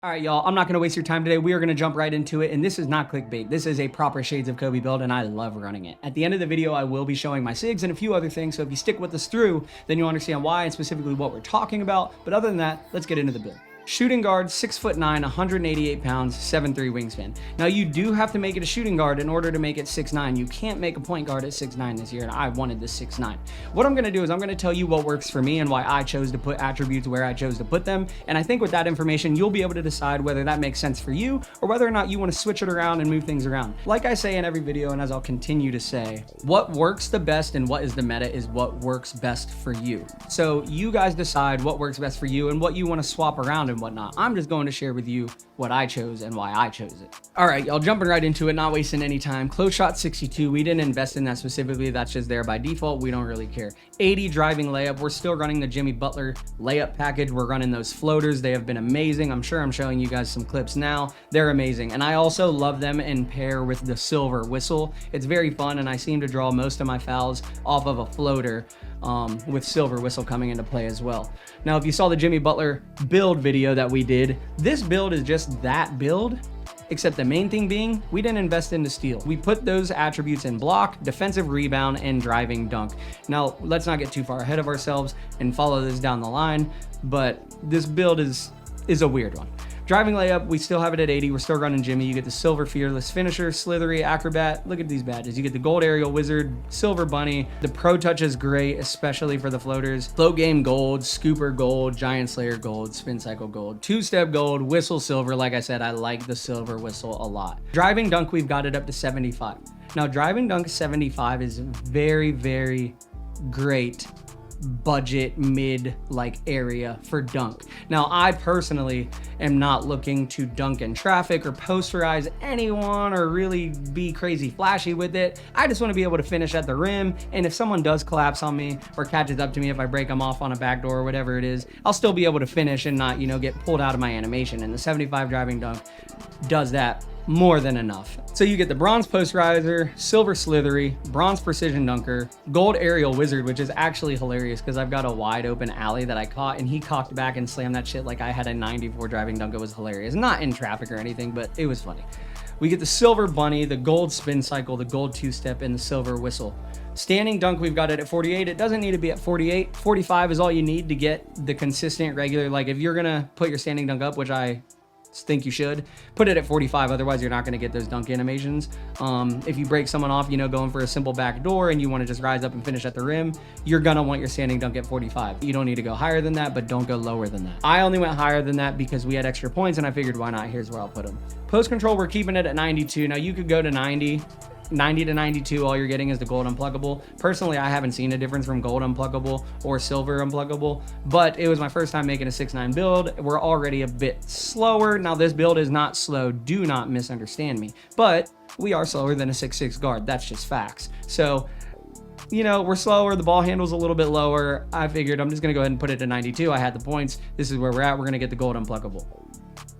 All right, y'all, I'm not going to waste your time today. We are going to jump right into it, and this is not clickbait. This is a proper Shades of Kobe build, and I love running it. At the end of the video, I will be showing my SIGS and a few other things, so if you stick with us through, then you'll understand why and specifically what we're talking about. But other than that, let's get into the build. Shooting guard, 6'9", 188 pounds, 7'3" wingspan. Now, you do have to make it a shooting guard in order to make it 6'9". You can't make a point guard at 6'9" this year, and I wanted this 6'9". What I'm going to do is I'm going to tell you what works for me and why I chose to put attributes where I chose to put them. And I think with that information, you'll be able to decide whether that makes sense for you or whether or not you want to switch it around and move things around. Like I say in every video, and as I'll continue to say, what works the best and what is the meta is what works best for you. So you guys decide what works best for you and what you want to swap around and whatnot. I'm just going to share with you what I chose and why I chose it. All right, y'all, jumping right into it, not wasting any time. Close shot 62. We didn't invest in that specifically. That's just there by default. We don't really care. 80 driving layup. We're still running the Jimmy Butler layup package. We're running those floaters. They have been amazing. I'm sure I'm showing you guys some clips now. They're amazing. And I also love them in pair with the silver whistle. It's very fun, and I seem to draw most of my fouls off of a floater with silver whistle coming into play as well. Now, if you saw the Jimmy Butler build video that we did, this build is just that build, except the main thing being we didn't invest into steal. We put those attributes in block, defensive rebound, and driving dunk. Now, let's not get too far ahead of ourselves and follow this down the line, but this build is a weird one. Driving layup, we still have it at 80. We're still running Jimmy. You get the silver fearless finisher, slithery acrobat. Look at these badges. You get the gold aerial wizard, silver bunny. The pro touch is great, especially for the floaters. Float game gold, scooper gold, giant slayer gold, spin cycle gold, two-step gold, whistle silver. Like I said, I like the silver whistle a lot. Driving dunk, we've got it up to 75. Now, driving dunk 75 is very, very great budget mid area for dunk. Now, I personally am not looking to dunk in traffic or posterize anyone or really be crazy flashy with it. I just want to be able to finish at the rim, and if someone does collapse on me or catches up to me, if I break them off on a backdoor or whatever it is, I'll still be able to finish and not, get pulled out of my animation. And the 75 driving dunk does that more than enough. So you get the bronze posterizer, silver slithery, bronze precision dunker, gold aerial wizard, which is actually hilarious because I've got a wide open alley that I caught and he cocked back and slammed that shit like I had a 94 driving dunk. It was hilarious. Not in traffic or anything, but it was funny. We get the silver bunny, the gold spin cycle, the gold two-step, and the silver whistle. Standing dunk, we've got it at 48. It doesn't need to be at 48. 45 is all you need to get the consistent regular, like if you're gonna put your standing dunk up, which I think you should, put it at 45, otherwise you're not going to get those dunk animations. If you break someone off, going for a simple back door and you want to just rise up and finish at the rim, you're going to want your standing dunk at 45. You don't need to go higher than that, but don't go lower than that. I only went higher than that because we had extra points and I figured why not. Here's where I'll put them. Post control, we're keeping it at 92. Now you could go to 90 to 92, all you're getting is the gold unpluggable. Personally, I haven't seen a difference from gold unpluggable or silver unpluggable, but it was my first time making a 6'9" build. We're already a bit slower. Now, this build is not slow. Do not misunderstand me, but we are slower than a 6'6" guard. That's just facts. So, we're slower. The ball handle's a little bit lower. I figured I'm just going to go ahead and put it to 92. I had the points. This is where we're at. We're going to get the gold unpluggable.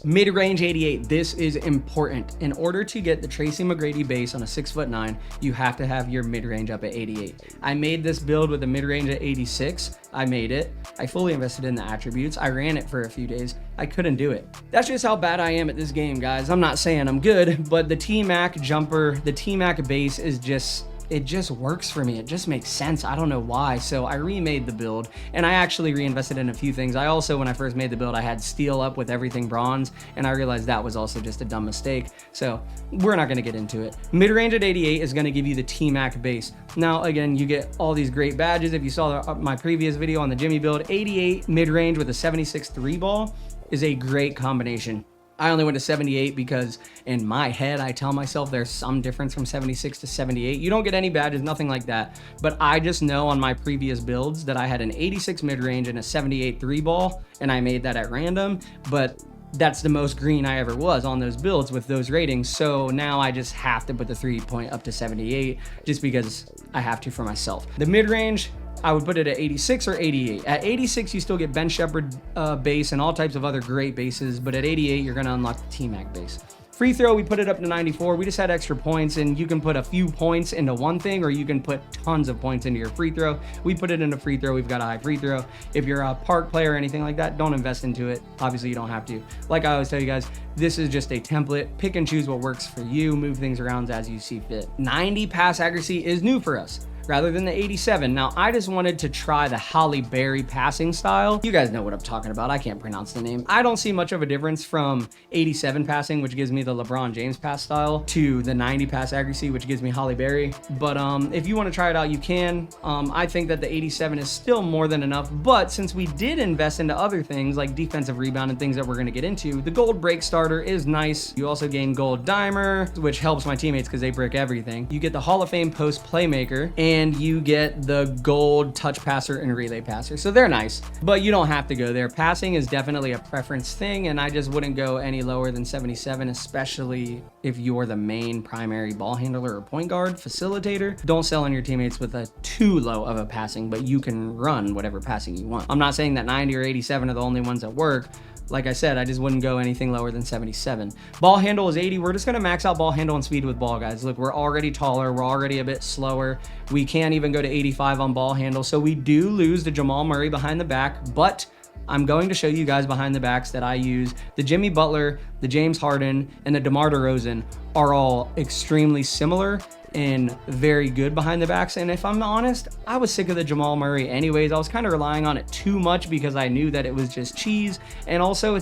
Mid-range 88, this is important. In order to get the Tracy McGrady base on a 6'9", you have to have your mid-range up at 88. I made this build with a mid-range at 86. I made it. I fully invested in the attributes. I ran it for a few days. I couldn't do it. That's just how bad I am at this game, guys. I'm not saying I'm good, but the T-Mac jumper, the T-Mac base is just, it just works for me. It just makes sense. I don't know why. So I remade the build and I actually reinvested in a few things. I also, when I first made the build, I had steel up with everything bronze and I realized that was also just a dumb mistake. So we're not going to get into it. Mid-range at 88 is going to give you the T-Mac base. Now, again, you get all these great badges. If you saw my previous video on the Jimmy build, 88 mid-range with a 76 3 ball is a great combination. I only went to 78 because in my head, I tell myself there's some difference from 76 to 78. You don't get any badges, nothing like that. But I just know on my previous builds that I had an 86 mid-range and a 78 3 ball, and I made that at random. But that's the most green I ever was on those builds with those ratings. So now I just have to put the 3-point up to 78 just because I have to for myself. The mid-range, I would put it at 86 or 88. At 86, you still get Ben Shepherd base and all types of other great bases, but at 88, you're gonna unlock the T-Mac base. Free throw, we put it up to 94. We just had extra points, and you can put a few points into one thing, or you can put tons of points into your free throw. We put it into free throw. We've got a high free throw. If you're a park player or anything like that, don't invest into it. Obviously, you don't have to. Like I always tell you guys, this is just a template. Pick and choose what works for you. Move things around as you see fit. 90 pass accuracy is new for us, rather than the 87. Now, I just wanted to try the Halle Berry passing style. You guys know what I'm talking about. I can't pronounce the name. I don't see much of a difference from 87 passing, which gives me the LeBron James pass style, to the 90 pass accuracy, which gives me Halle Berry. But if you want to try it out, you can. I think that the 87 is still more than enough, but since we did invest into other things like defensive rebound and things that we're going to get into, the gold break starter is nice. You also gain gold dimer, which helps my teammates because they brick everything. You get the Hall of Fame post playmaker, and you get the gold touch passer and relay passer. So they're nice, but you don't have to go there. Passing is definitely a preference thing, and I just wouldn't go any lower than 77, especially if you're the main primary ball handler or point guard facilitator. Don't sell on your teammates with a too low of a passing, but you can run whatever passing you want. I'm not saying that 90 or 87 are the only ones that work. Like I said, I just wouldn't go anything lower than 77. Ball handle is 80. We're just going to max out ball handle and speed with ball, guys. Look, we're already taller. We're already a bit slower. We can't even go to 85 on ball handle. So we do lose the Jamal Murray behind the back, but I'm going to show you guys behind the backs that I use. The Jimmy Butler, the James Harden, and the DeMar DeRozan are all extremely similar and very good behind the backs. And if I'm honest, I was sick of the Jamal Murray anyways. I was kind of relying on it too much because I knew that it was just cheese. And also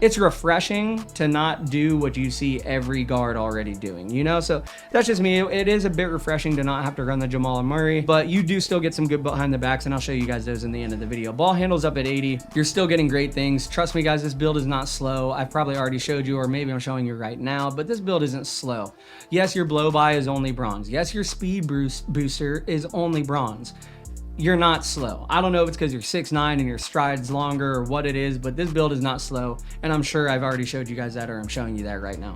it's refreshing to not do what you see every guard already doing, you know? So that's just me. It is a bit refreshing to not have to run the Jamal Murray, but you do still get some good behind the backs, and I'll show you guys those in the end of the video. Ball handle's up at 80. You're still getting great things. Trust me, guys, this build is not slow. I've probably already showed you, or maybe I'm showing you right now, but this build isn't slow. Yes, your blow by is only bronze. Yes, your speed booster is only bronze. You're not slow. I don't know if it's because you're 6'9" and your stride's longer or what it is, but this build is not slow, and I'm sure I've already showed you guys that, or I'm showing you that right now.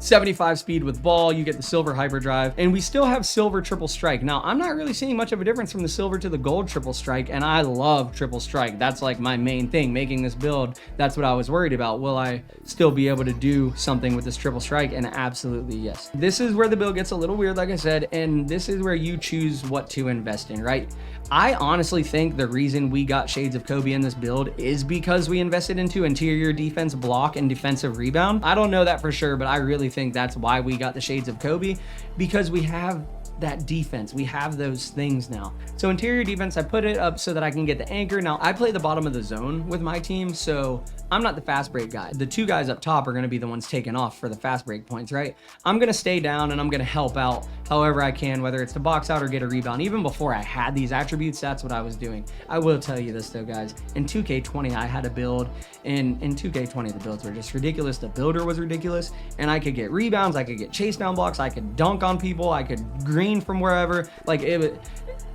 75 speed with ball, you get the silver hyperdrive, and we still have silver triple strike. Now, I'm not really seeing much of a difference from the silver to the gold triple strike, and I love triple strike. That's like my main thing, making this build. That's what I was worried about. Will I still be able to do something with this triple strike? And absolutely yes. This is where the build gets a little weird, like I said, and this is where you choose what to invest in, right? I honestly think the reason we got Shades of Kobe in this build is because we invested into interior defense block and defensive rebound. I don't know that for sure, but I really think that's why we got the Shades of Kobe, because we have that defense. We have those things now. So interior defense, I put it up so that I can get the anchor. Now, I play the bottom of the zone with my team, so I'm not the fast break guy. The two guys up top are going to be the ones taking off for the fast break points, right? I'm going to stay down and I'm going to help out however I can, whether it's to box out or get a rebound. Even before I had these attributes, that's what I was doing. I will tell you this though, guys. In 2K20, I had a build, and in 2K20, the builds were just ridiculous. The builder was ridiculous, and I could get rebounds, I could get chase down blocks, I could dunk on people, I could green from wherever. Like it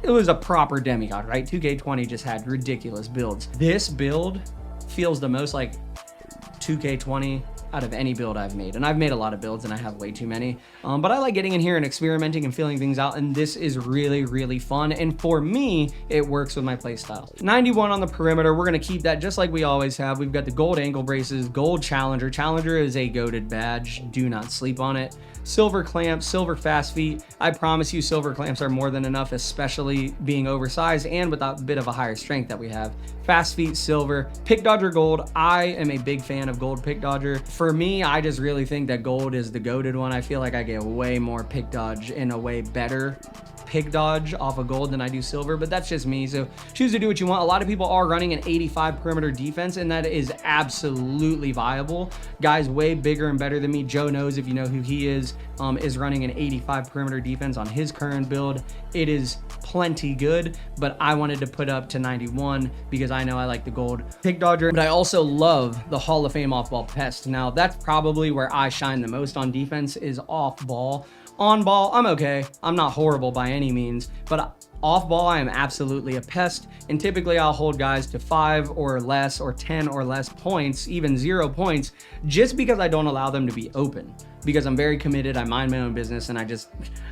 was a proper demigod, right? 2K20 just had ridiculous builds. This build feels the most like 2K20 out of any build I've made. And I've made a lot of builds and I have way too many. But I like getting in here and experimenting and feeling things out. And this is really, really fun. And for me, it works with my play style. 91 on the perimeter. We're going to keep that just like we always have. We've got the gold ankle braces, gold challenger. Challenger is a goated badge. Do not sleep on it. Silver clamps, silver fast feet. I promise you silver clamps are more than enough, especially being oversized and with a bit of a higher strength that we have. Fast feet, silver. Pick dodger gold. I am a big fan of gold pick dodger. For me, I just really think that gold is the goated one. I feel like I get way more pick dodge in a way better pick dodge off of gold than I do silver, but that's just me. So choose to do what you want. A lot of people are running an 85 perimeter defense, and that is absolutely viable. Guys way bigger and better than me, Joe knows, if you know who he is running an 85 perimeter defense on his current build. It is plenty good, but I wanted to put up to 91 because I know I like the gold pick dodger, but I also love the Hall of Fame off ball pest. Now that's probably where I shine the most on defense, is off ball. On ball, I'm okay. I'm not horrible by any means, but off ball, I am absolutely a pest. And typically I'll hold guys to 5 or less, or 10 or less points, even 0 points, just because I don't allow them to be open. Because I'm very committed, I mind my own business, and I guess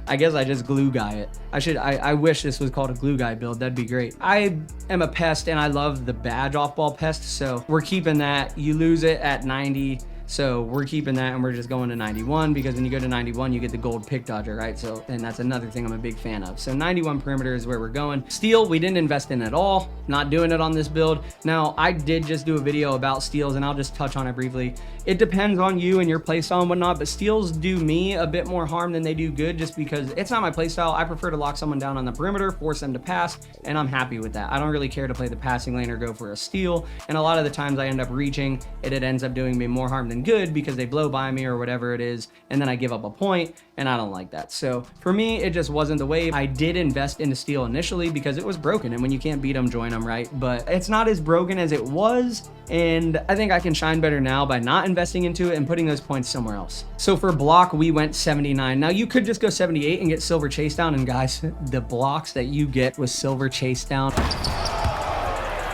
I just glue guy it. I wish this was called a glue guy build, that'd be great. I am a pest and I love the badge off ball pest, so we're keeping that. You lose it at 90. So we're keeping that and we're just going to 91 because when you go to 91, you get the gold pick dodger, right? So, and that's another thing I'm a big fan of. So 91 perimeter is where we're going. Steal, we didn't invest in at all. Not doing it on this build. Now, I did just do a video about steals and I'll just touch on it briefly. It depends on you and your playstyle and whatnot, but steals do me a bit more harm than they do good just because it's not my playstyle. I prefer to lock someone down on the perimeter, force them to pass, and I'm happy with that. I don't really care to play the passing lane or go for a steal, and a lot of the times I end up reaching, and it ends up doing me more harm than good because they blow by me or whatever it is, and then I give up a point, and I don't like that. So for me, it just wasn't the wave. I did invest into steal initially because it was broken, and when you can't beat them, join them, right? But it's not as broken as it was, and I think I can shine better now by not investing into it and putting those points somewhere else. So for block, we went 79. Now you could just go 78 and get silver chase down, and guys, the blocks that you get with silver chase down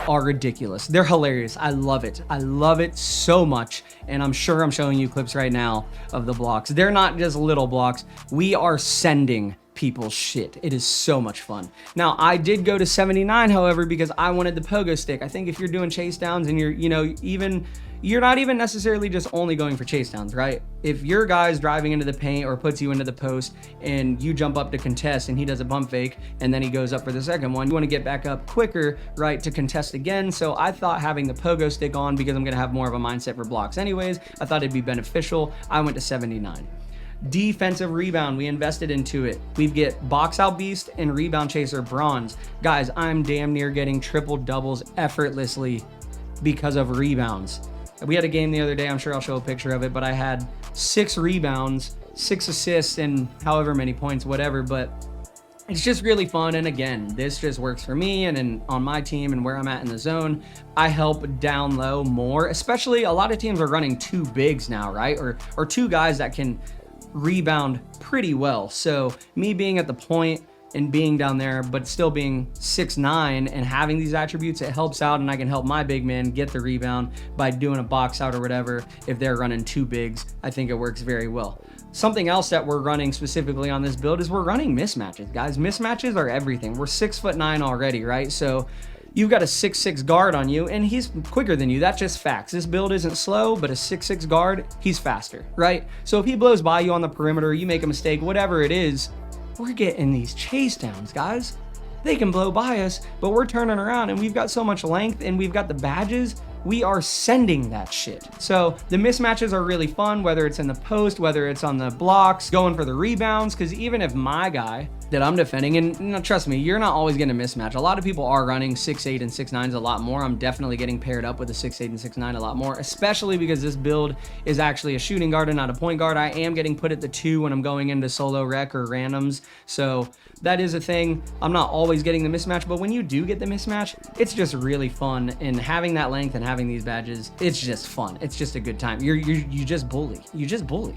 are ridiculous. They're hilarious. I love it. I love it so much. And I'm sure I'm showing you clips right now of the blocks. They're not just little blocks. We are sending people's shit. It is so much fun. Now, I did go to 79, however, because I wanted the pogo stick. I think if you're doing chase downs and you're not even necessarily just only going for chase downs, right? If your guy's driving into the paint or puts you into the post and you jump up to contest and he does a pump fake and then he goes up for the second one, you want to get back up quicker, right, to contest again. So I thought having the pogo stick on, because I'm going to have more of a mindset for blocks anyways, I thought it'd be beneficial. I went to 79. Defensive rebound, we invested into it. We get box out beast and rebound chaser bronze. Guys, I'm damn near getting triple doubles effortlessly because of rebounds. We had a game the other day, I'm sure I'll show a picture of it, but I had 6 rebounds, 6 assists, and however many points, whatever, but it's just really fun. And again, this just works for me and on my team and where I'm at in the zone. I help down low more, especially a lot of teams are running 2 bigs now, right? Or 2 guys that can rebound pretty well. So me being at the point and being down there, but still being 6'9" and having these attributes, it helps out, and I can help my big man get the rebound by doing a box out or whatever. If they're running 2 bigs, I think it works very well. Something else that we're running specifically on this build is we're running mismatches, guys. Mismatches are everything. We're 6'9" already, right? So you've got a 6'6" guard on you, and he's quicker than you. That's just facts. This build isn't slow, but a 6'6" guard, he's faster, right? So if he blows by you on the perimeter, you make a mistake, whatever it is, we're getting these chase downs, guys. They can blow by us, but we're turning around and we've got so much length and we've got the badges. We are sending that shit. So the mismatches are really fun, whether it's in the post, whether it's on the blocks, going for the rebounds, because even if my guy that I'm defending, and trust me, you're not always getting a mismatch. A lot of people are running 6'8" and 6'9s a lot more. I'm definitely getting paired up with a 6'8" and 6'9 a lot more, especially because this build is actually a shooting guard and not a point guard. I am getting put at the 2 when I'm going into solo rec or randoms. So that is a thing. I'm not always getting the mismatch, but when you do get the mismatch, it's just really fun. And having that length and having these badges, it's just fun. It's just a good time. You just bully. You just bully.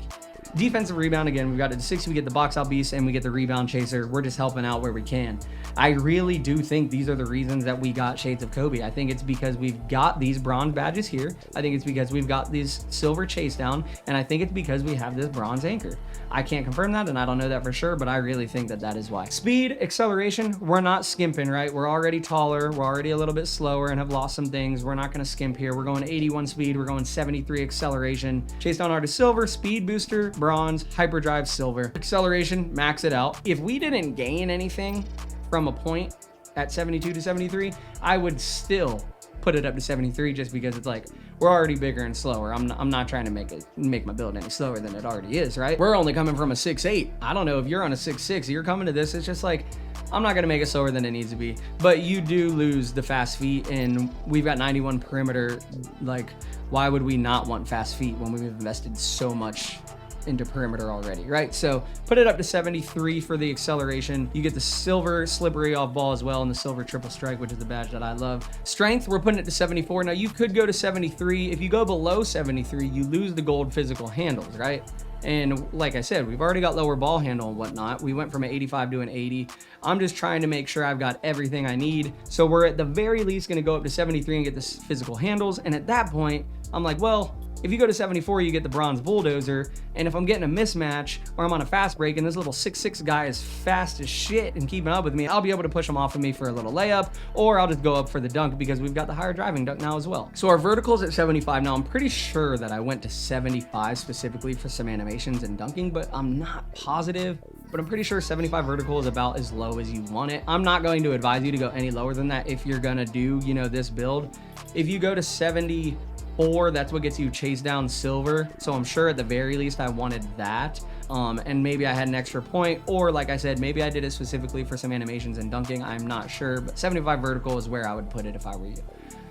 Defensive rebound, again, we've got a 60, we get the box out beast, and we get the rebound chaser. We're just helping out where we can. I really do think these are the reasons that we got Shades of Kobe. I think it's because we've got these bronze badges here. I think it's because we've got these silver chase down, and I think it's because we have this bronze anchor. I can't confirm that, and I don't know that for sure, but I really think that that is why. Speed, acceleration, we're not skimping, right? We're already taller, we're already a little bit slower and have lost some things. We're not gonna skimp here. We're going 81 speed, we're going 73 acceleration. Chase down artist silver, speed booster, bronze, hyperdrive silver. Acceleration, max it out. If we didn't gain anything from a point at 72 to 73, I would still put it up to 73 just because it's like, we're already bigger and slower. I'm not trying to make my build any slower than it already is, right? We're only coming from a 6'8". I don't know if you're on a 6'6", you're coming to this, it's just like, I'm not gonna make it slower than it needs to be, but you do lose the fast feet, and we've got 91 perimeter. Like, why would we not want fast feet when we've invested so much into perimeter already, right? So put it up to 73 for the acceleration. You get the silver slippery off ball as well, and the silver triple strike, which is the badge that I love. Strength, we're putting it to 74. Now you could go to 73. If you go below 73, you lose the gold physical handles, right? And like I said, we've already got lower ball handle and whatnot. We went from an 85 to an 80. I'm just trying to make sure I've got everything I need. So we're at the very least gonna go up to 73 and get the physical handles. And at that point, I'm like, well, If you go to 74, you get the bronze bulldozer. And if I'm getting a mismatch or I'm on a fast break and this little 6'6" guy is fast as shit and keeping up with me, I'll be able to push him off of me for a little layup, or I'll just go up for the dunk because we've got the higher driving dunk now as well. So our vertical's at 75. Now I'm pretty sure that I went to 75 specifically for some animations and dunking, but I'm not positive. But I'm pretty sure 75 vertical is about as low as you want it. I'm not going to advise you to go any lower than that if you're gonna do, you know, this build. If you go to 74, that's what gets you chase down silver. So I'm sure at the very least I wanted that. And maybe I had an extra point, or like I said, maybe I did it specifically for some animations and dunking. I'm not sure, but 75 vertical is where I would put it if I were you.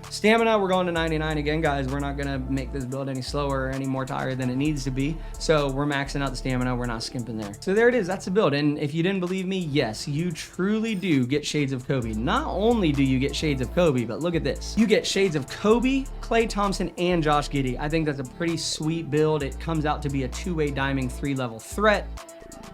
Stamina, we're going to 99 again, guys. We're not gonna make this build any slower or any more tired than it needs to be. So we're maxing out the stamina. We're not skimping there. So there it is. That's the build. And if you didn't believe me, yes, you truly do get shades of Kobe. Not only do you get shades of Kobe, but look at this. You get shades of Kobe, Klay Thompson, and Josh Giddey. I think that's a pretty sweet build. It comes out to be a two-way diming 3-level threat.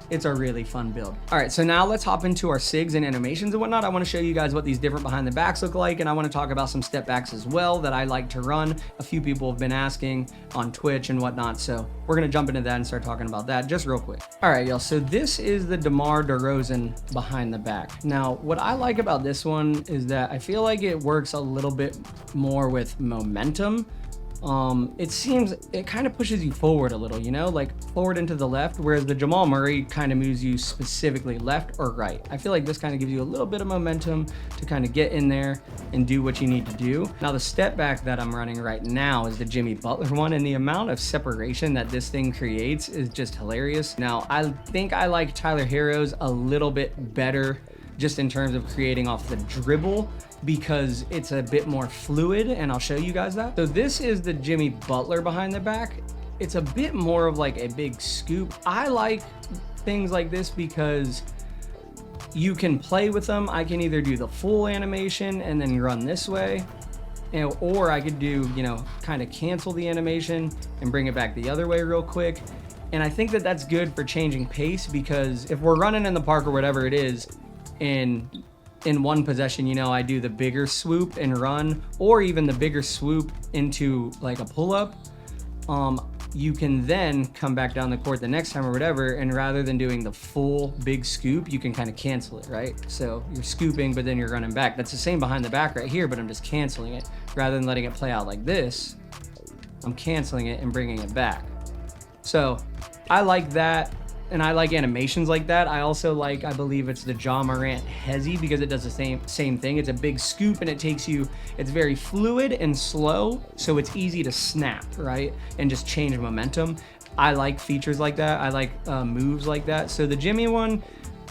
It's a really fun build. All right, so now let's hop into our SIGs and animations and whatnot. I want to show you guys what these different behind the backs look like, and I want to talk about some step backs as well that I like to run. A few people have been asking on Twitch and whatnot, so we're going to jump into that and start talking about that just real quick. All right, y'all, so this is the DeMar DeRozan behind the back. Now, what I like about this one is that I feel like it works a little bit more with momentum. It seems it kind of pushes you forward a little, you know, like forward into the left, whereas the Jamal Murray kind of moves you specifically left or right. I feel like this kind of gives you a little bit of momentum to kind of get in there and do what you need to do. Now the step back that I'm running right now is the Jimmy Butler one, and the amount of separation that this thing creates is just hilarious. Now I think I like Tyler Herro's a little bit better just in terms of creating off the dribble, because it's a bit more fluid, and I'll show you guys that. So this is the Jimmy Butler behind the back. It's a bit more of like a big scoop. I like things like this because you can play with them. I can either do the full animation and then run this way, or I could do, you know, kind of cancel the animation and bring it back the other way real quick. And I think that that's good for changing pace, because if we're running in the park or whatever it is, in one possession, you know, I do the bigger swoop and run, or even the bigger swoop into like a pull-up, you can then come back down the court the next time or whatever, and rather than doing the full big scoop, you can kind of cancel it, right? So you're scooping, but then you're running back. That's the same behind the back right here, but I'm just canceling it. Rather than letting it play out like this, I'm canceling it and bringing it back. So I like that. And I like animations like that. I also like, I believe it's the Ja Morant Hezi, because it does the same thing. It's a big scoop and it takes you, it's very fluid and slow, so it's easy to snap, right? And just change momentum. I like features like that. I like moves like that. So the Jimmy one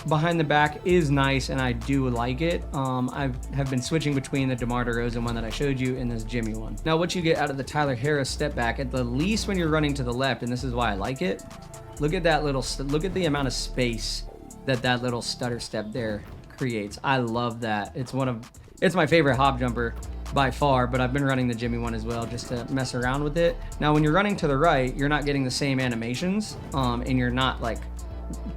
behind the back is nice, and I do like it. I have been switching between the DeMar DeRozan one that I showed you and this Jimmy one. Now what you get out of the Tyler Herro step back, at the least when you're running to the left, and this is why I like it, look at that little, look at the amount of space that little stutter step there creates. I love that. It's my favorite hop jumper by far, but I've been running the Jimmy one as well just to mess around with it. Now, when you're running to the right, you're not getting the same animations, and you're not like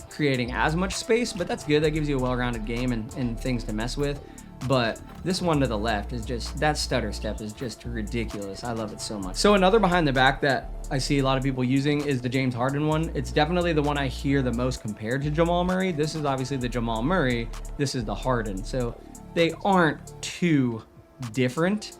creating as much space, but that's good. That gives you a well-rounded game and things to mess with. But this one to the left is just, that stutter step is just ridiculous. I love it so much. So another behind the back that I see a lot of people using is the James Harden one. It's definitely the one I hear the most compared to Jamal Murray. This is obviously the Jamal Murray. This is the Harden. So they aren't too different.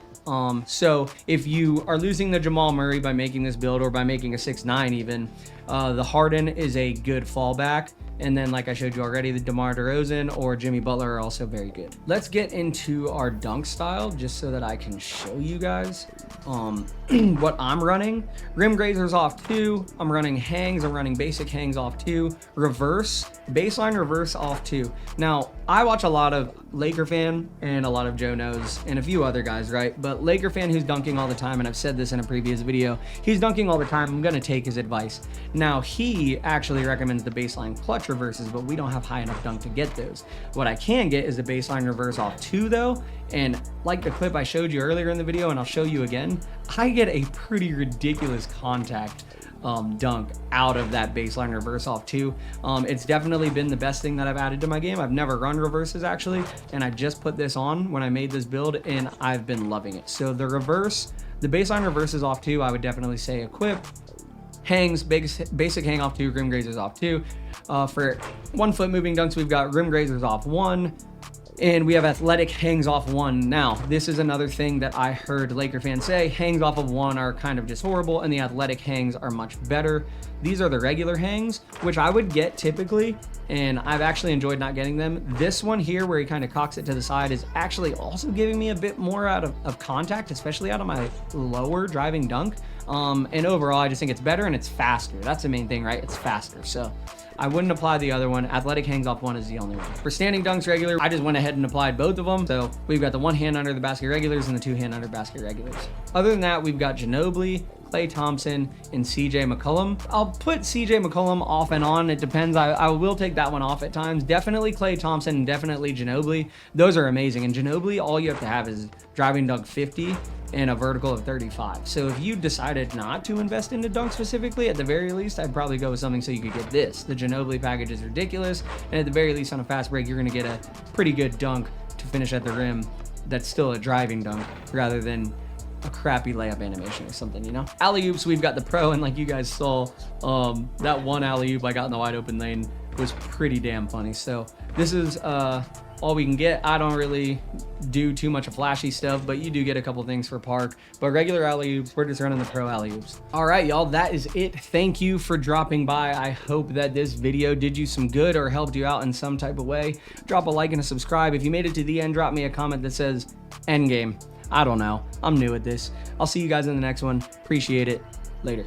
So if you are losing the Jamal Murray by making this build, or by making a 6'9" even, the Harden is a good fallback. And then, like I showed you already, the DeMar DeRozan or Jimmy Butler are also very good. Let's get into our dunk style just so that I can show you guys what I'm running. Rim grazers off 2. I'm running hangs. I'm running basic hangs off 2. Reverse, baseline reverse off 2. Now, I watch a lot of Laker fan and a lot of Joe Knows and a few other guys, right? But Laker fan who's dunking all the time, and I've said this in a previous video, he's dunking all the time. I'm gonna take his advice. Now, he actually recommends the baseline clutch reverses, but we don't have high enough dunk to get those. What I can get is the baseline reverse off 2 though, and like the clip I showed you earlier in the video, and I'll show you again, I get a pretty ridiculous contact dunk out of that baseline reverse off 2. It's definitely been the best thing that I've added to my game. I've never run reverses actually, and I just put this on when I made this build, and I've been loving it. So the reverse, The baseline reverse is off 2. I would definitely say equip. Hangs, basic hang off 2, rim grazers off 2. For 1 foot moving dunks, we've got rim grazers off 1. And we have athletic hangs off 1. Now, this is another thing that I heard Laker fans say. Hangs off of 1 are kind of just horrible, and the athletic hangs are much better. These are the regular hangs, which I would get typically, and I've actually enjoyed not getting them. This one here, where he kind of cocks it to the side, is actually also giving me a bit more out of contact, especially out of my lower driving dunk. And overall, I just think it's better and it's faster. That's the main thing, right? It's faster. So I wouldn't apply the other one. Athletic hangs off 1 is the only one. For standing dunks regular, I just went ahead and applied both of them. So we've got the 1 hand under the basket regulars and the 2 hand under basket regulars. Other than that, we've got Ginobili, Klay Thompson, and CJ McCollum. I'll put CJ McCollum off and on. It depends. I will take that one off at times. Definitely Klay Thompson and definitely Ginobili. Those are amazing. And Ginobili, all you have to have is driving dunk 50 and a vertical of 35. So if you decided not to invest into dunk specifically, at the very least, I'd probably go with something so you could get this. The Ginobili package is ridiculous. And at the very least, on a fast break, you're going to get a pretty good dunk to finish at the rim that's still a driving dunk rather than a crappy layup animation or something, you know? Alley-oops, we've got the pro, and like you guys saw, that one alley-oop I got in the wide open lane was pretty damn funny. So this is all we can get. I don't really do too much of flashy stuff, but you do get a couple things for park. But regular alley-oops, we're just running the pro alley-oops. All right, y'all, that is it. Thank you for dropping by. I hope that this video did you some good or helped you out in some type of way. Drop a like and a subscribe. If you made it to the end, drop me a comment that says endgame. I don't know. I'm new at this. I'll see you guys in the next one. Appreciate it. Later.